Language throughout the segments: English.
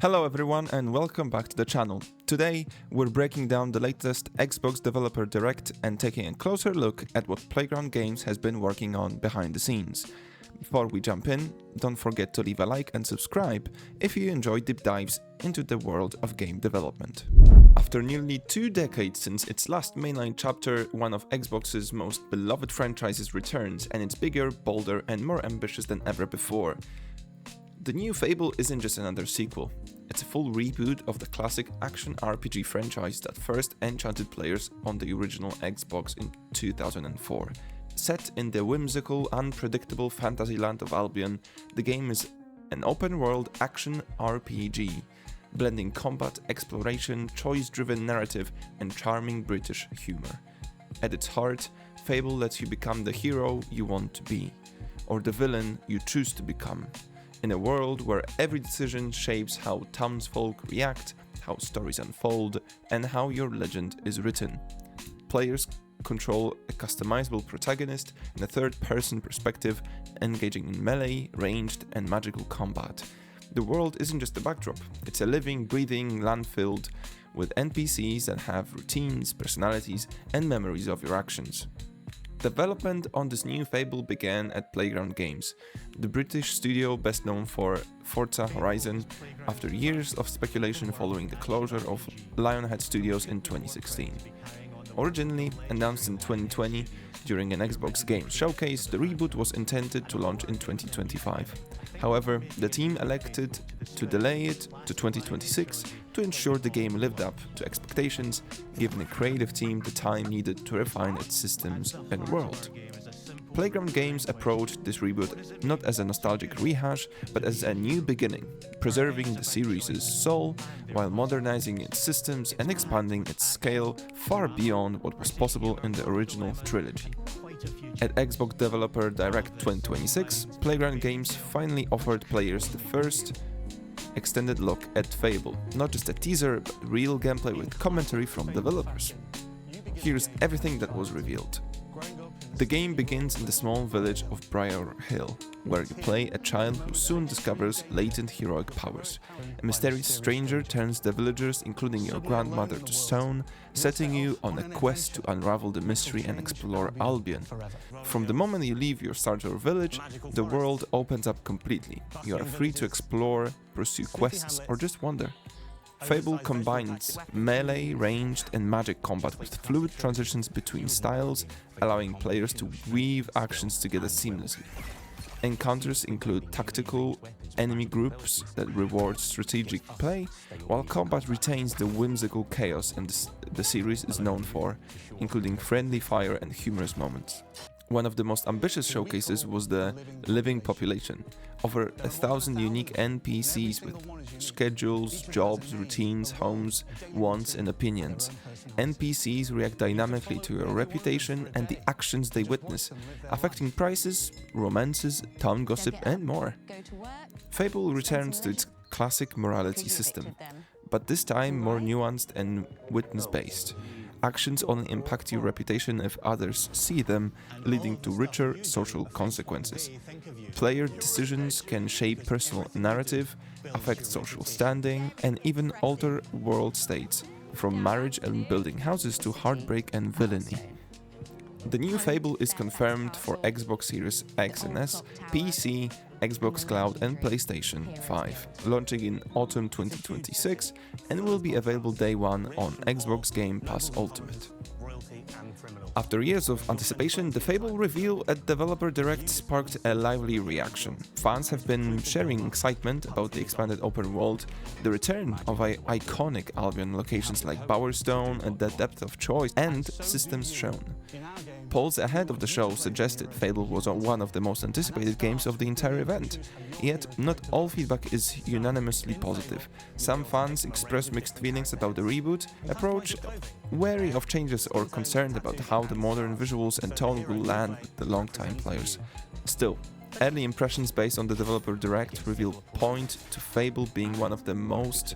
Hello everyone and welcome back to the channel. Today we're breaking down the latest Xbox Developer Direct and taking a closer look at what Playground Games has been working on behind the scenes. Before we jump in, don't forget to leave a like and subscribe if you enjoy deep dives into the world of game development. After nearly 2 decades since its last mainline chapter, one of Xbox's most beloved franchises returns, and it's bigger, bolder and more ambitious than ever before. The new Fable isn't just another sequel, it's a full reboot of the classic action RPG franchise that first enchanted players on the original Xbox in 2004. Set in the whimsical, unpredictable fantasy land of Albion, the game is an open-world action RPG, blending combat, exploration, choice-driven narrative, and charming British humor. At its heart, Fable lets you become the hero you want to be, or the villain you choose to become, in a world where every decision shapes how townsfolk react, how stories unfold, and how your legend is written. Players control a customizable protagonist in a third-person perspective, engaging in melee, ranged, and magical combat. The world isn't just a backdrop, it's a living, breathing land filled with NPCs that have routines, personalities, and memories of your actions. Development on this new Fable began at Playground Games, the British studio best known for Forza Horizon, after years of speculation following the closure of Lionhead Studios in 2016. Originally announced in 2020 during an Xbox Games showcase, the reboot was intended to launch in 2025. However, the team elected to delay it to 2026 to ensure the game lived up to expectations, giving the creative team the time needed to refine its systems and world. Playground Games approached this reboot not as a nostalgic rehash, but as a new beginning, preserving the series' soul while modernizing its systems and expanding its scale far beyond what was possible in the original trilogy. At Xbox Developer Direct 2026, Playground Games finally offered players the first extended look at Fable, not just a teaser, but real gameplay with commentary from developers. Here's everything that was revealed. The game begins in the small village of Briar Hill, where you play a child who soon discovers latent heroic powers. A mysterious stranger turns the villagers, including your grandmother, to stone, setting you on a quest to unravel the mystery and explore Albion. From the moment you leave your starter village, the world opens up completely. You are free to explore, pursue quests, or just wander. Fable combines melee, ranged, and magic combat with fluid transitions between styles, allowing players to weave actions together seamlessly. Encounters include tactical enemy groups that reward strategic play, while combat retains the whimsical chaos the series is known for, including friendly fire and humorous moments. One of the most ambitious showcases was the living population. Over 1,000 unique NPCs with schedules, jobs, routines, homes, wants, and opinions. NPCs react dynamically to your reputation and the actions they witness, affecting prices, romances, town gossip, and more. Fable returns to its classic morality system, but this time more nuanced and witness-based. Actions only impact your reputation if others see them, leading to richer social consequences. Player decisions can shape personal narrative, affect social standing, and even alter world states, from marriage and building houses to heartbreak and villainy. The new Fable is confirmed for Xbox Series X and S, PC, Xbox Cloud and PlayStation 5, launching in autumn 2026 and will be available day one on Xbox Game Pass Ultimate. After years of anticipation, the Fable reveal at Developer Direct sparked a lively reaction. Fans have been sharing excitement about the expanded open world, the return of iconic Albion locations like Bowerstone and the depth of choice and systems shown. Polls ahead of the show suggested Fable was one of the most anticipated games of the entire event. Yet, not all feedback is unanimously positive. Some fans expressed mixed feelings about the reboot approach, wary of changes or concerned about how the modern visuals and tone will land with the long-time players. Still, early impressions based on the Developer Direct reveal point to Fable being one of the most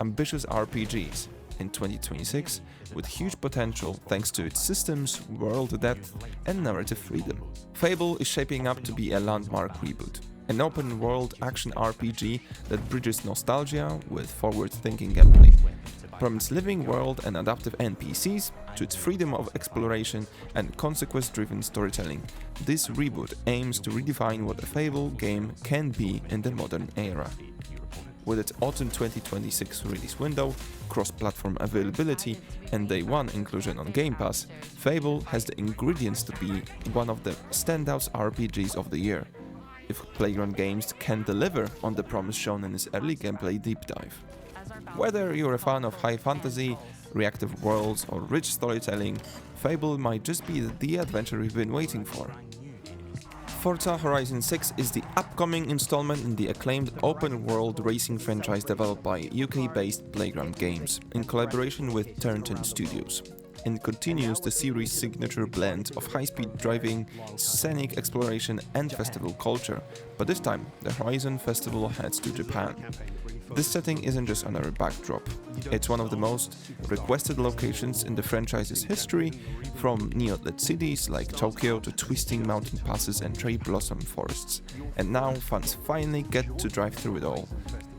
ambitious RPGs in 2026, with huge potential thanks to its systems, world depth, and narrative freedom. Fable is shaping up to be a landmark reboot. an open-world action RPG that bridges nostalgia with forward-thinking gameplay. From its living world and adaptive NPCs to its freedom of exploration and consequence-driven storytelling, this reboot aims to redefine what a Fable game can be in the modern era. With its autumn 2026 release window, cross-platform availability, and day one inclusion on Game Pass, Fable has the ingredients to be one of the standout RPGs of the year, if Playground Games can deliver on the promise shown in its early gameplay deep dive. Whether you're a fan of high fantasy, reactive worlds, or rich storytelling, Fable might just be the adventure we've been waiting for. Forza Horizon 6 is the upcoming installment in the acclaimed open-world racing franchise developed by UK-based Playground Games, in collaboration with Turn10 Studios, and continues the series' signature blend of high-speed driving, scenic exploration, and festival culture, but this time the Horizon Festival heads to Japan. This setting isn't just another backdrop, it's one of the most requested locations in the franchise's history, from neon-lit cities like Tokyo to twisting mountain passes and cherry blossom forests. And now fans finally get to drive through it all.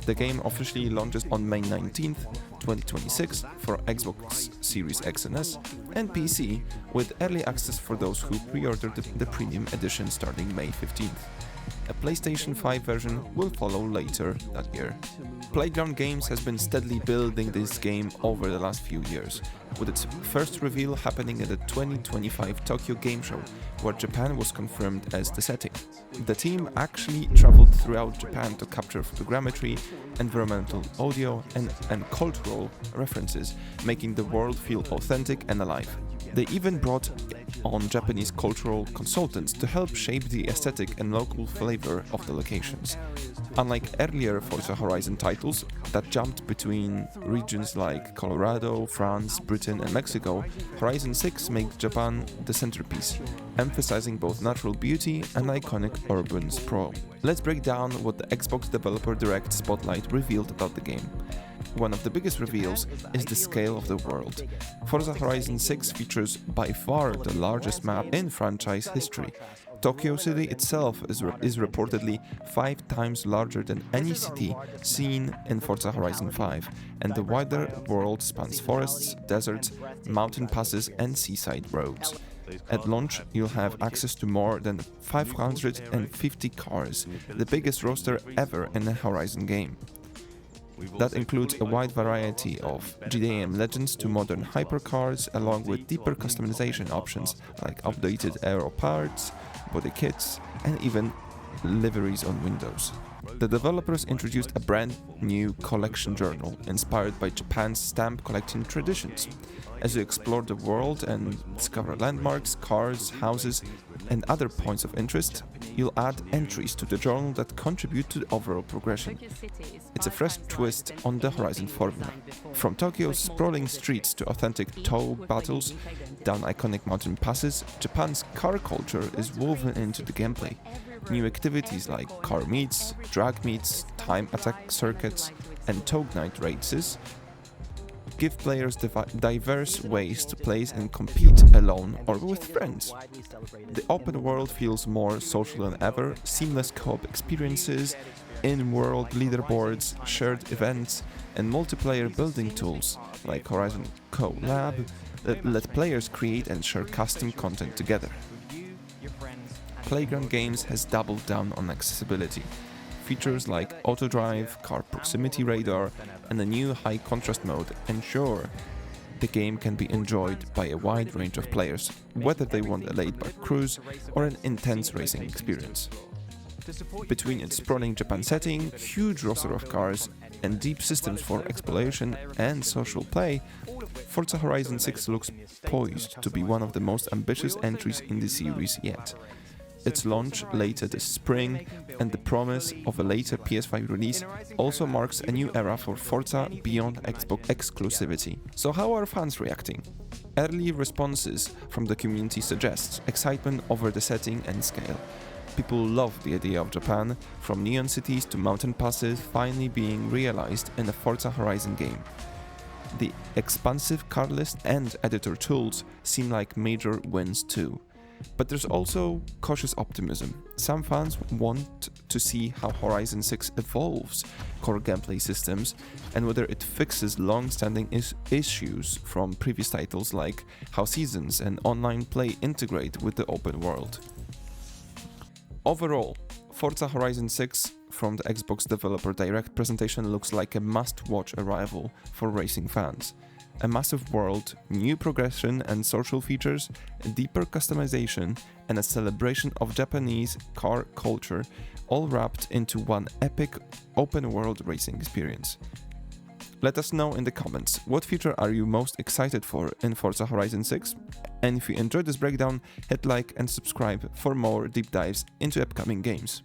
The game officially launches on May 19th, 2026 for Xbox Series X and S and PC, with early access for those who pre-ordered the premium edition starting May 15th. A PlayStation 5 version will follow later that year. Playground Games has been steadily building this game over the last few years, with its first reveal happening at the 2025 Tokyo Game Show, where Japan was confirmed as the setting. The team actually traveled throughout Japan to capture photogrammetry, environmental audio, and cultural references, making the world feel authentic and alive. They even brought on Japanese cultural consultants to help shape the aesthetic and local flavor of the locations. Unlike earlier Forza Horizon titles that jumped between regions like Colorado, France, Britain, and Mexico, Horizon 6 makes Japan the centerpiece, emphasizing both natural beauty and iconic urban sprawl. Let's break down what the Xbox Developer Direct Spotlight revealed about the game. One of the biggest reveals is the scale of the world. Forza Horizon 6 features by far the largest map in franchise history. Tokyo City itself is reportedly 5 times larger than any city seen in Forza Horizon 5, and the wider world spans forests, deserts, mountain passes, and seaside roads. At launch, you'll have access to more than 550 cars, the biggest roster ever in a Horizon game. That includes a wide variety of GDM legends to modern hypercars, along with deeper customization options like updated aero parts, body kits, and even liveries on windows. The developers introduced a brand new collection journal inspired by Japan's stamp collecting traditions. As you explore the world and discover landmarks, cars, houses, and other points of interest, you'll add entries to the journal that contribute to the overall progression. It's a fresh twist on the Horizon formula. From Tokyo's sprawling streets to authentic tow battles, down iconic mountain passes, Japan's car culture is woven into the gameplay. New activities like car meets, drag meets, time attack circuits, and tow night races give players diverse ways to play and compete alone or with friends. The open world feels more social than ever, seamless co-op experiences, in-world leaderboards, shared events, and multiplayer building tools like Horizon Co-Lab that let players create and share custom content together. Playground Games has doubled down on accessibility. Features like auto-drive, car proximity radar, and a new high-contrast mode ensure the game can be enjoyed by a wide range of players, whether they want a laid-back cruise or an intense racing experience. Between its sprawling Japan setting, huge roster of cars, and deep systems for exploration and social play, Forza Horizon 6 looks poised to be one of the most ambitious entries in the series yet. Its launch later this spring and the promise of a later PS5 release also marks a new era for Forza beyond Xbox exclusivity. So how are fans reacting? Early responses from the community suggest excitement over the setting and scale. People love the idea of Japan, from neon cities to mountain passes finally being realized in a Forza Horizon game. The expansive car list and editor tools seem like major wins too. But there's also cautious optimism. Some fans want to see how Horizon 6 evolves core gameplay systems and whether it fixes long-standing issues from previous titles, like how seasons and online play integrate with the open world. Overall, Forza Horizon 6 from the Xbox Developer Direct presentation looks like a must-watch arrival for racing fans. A massive world, new progression and social features, deeper customization, and a celebration of Japanese car culture, all wrapped into one epic open-world racing experience. Let us know in the comments, what feature are you most excited for in Forza Horizon 6? And if you enjoyed this breakdown, hit like and subscribe for more deep dives into upcoming games.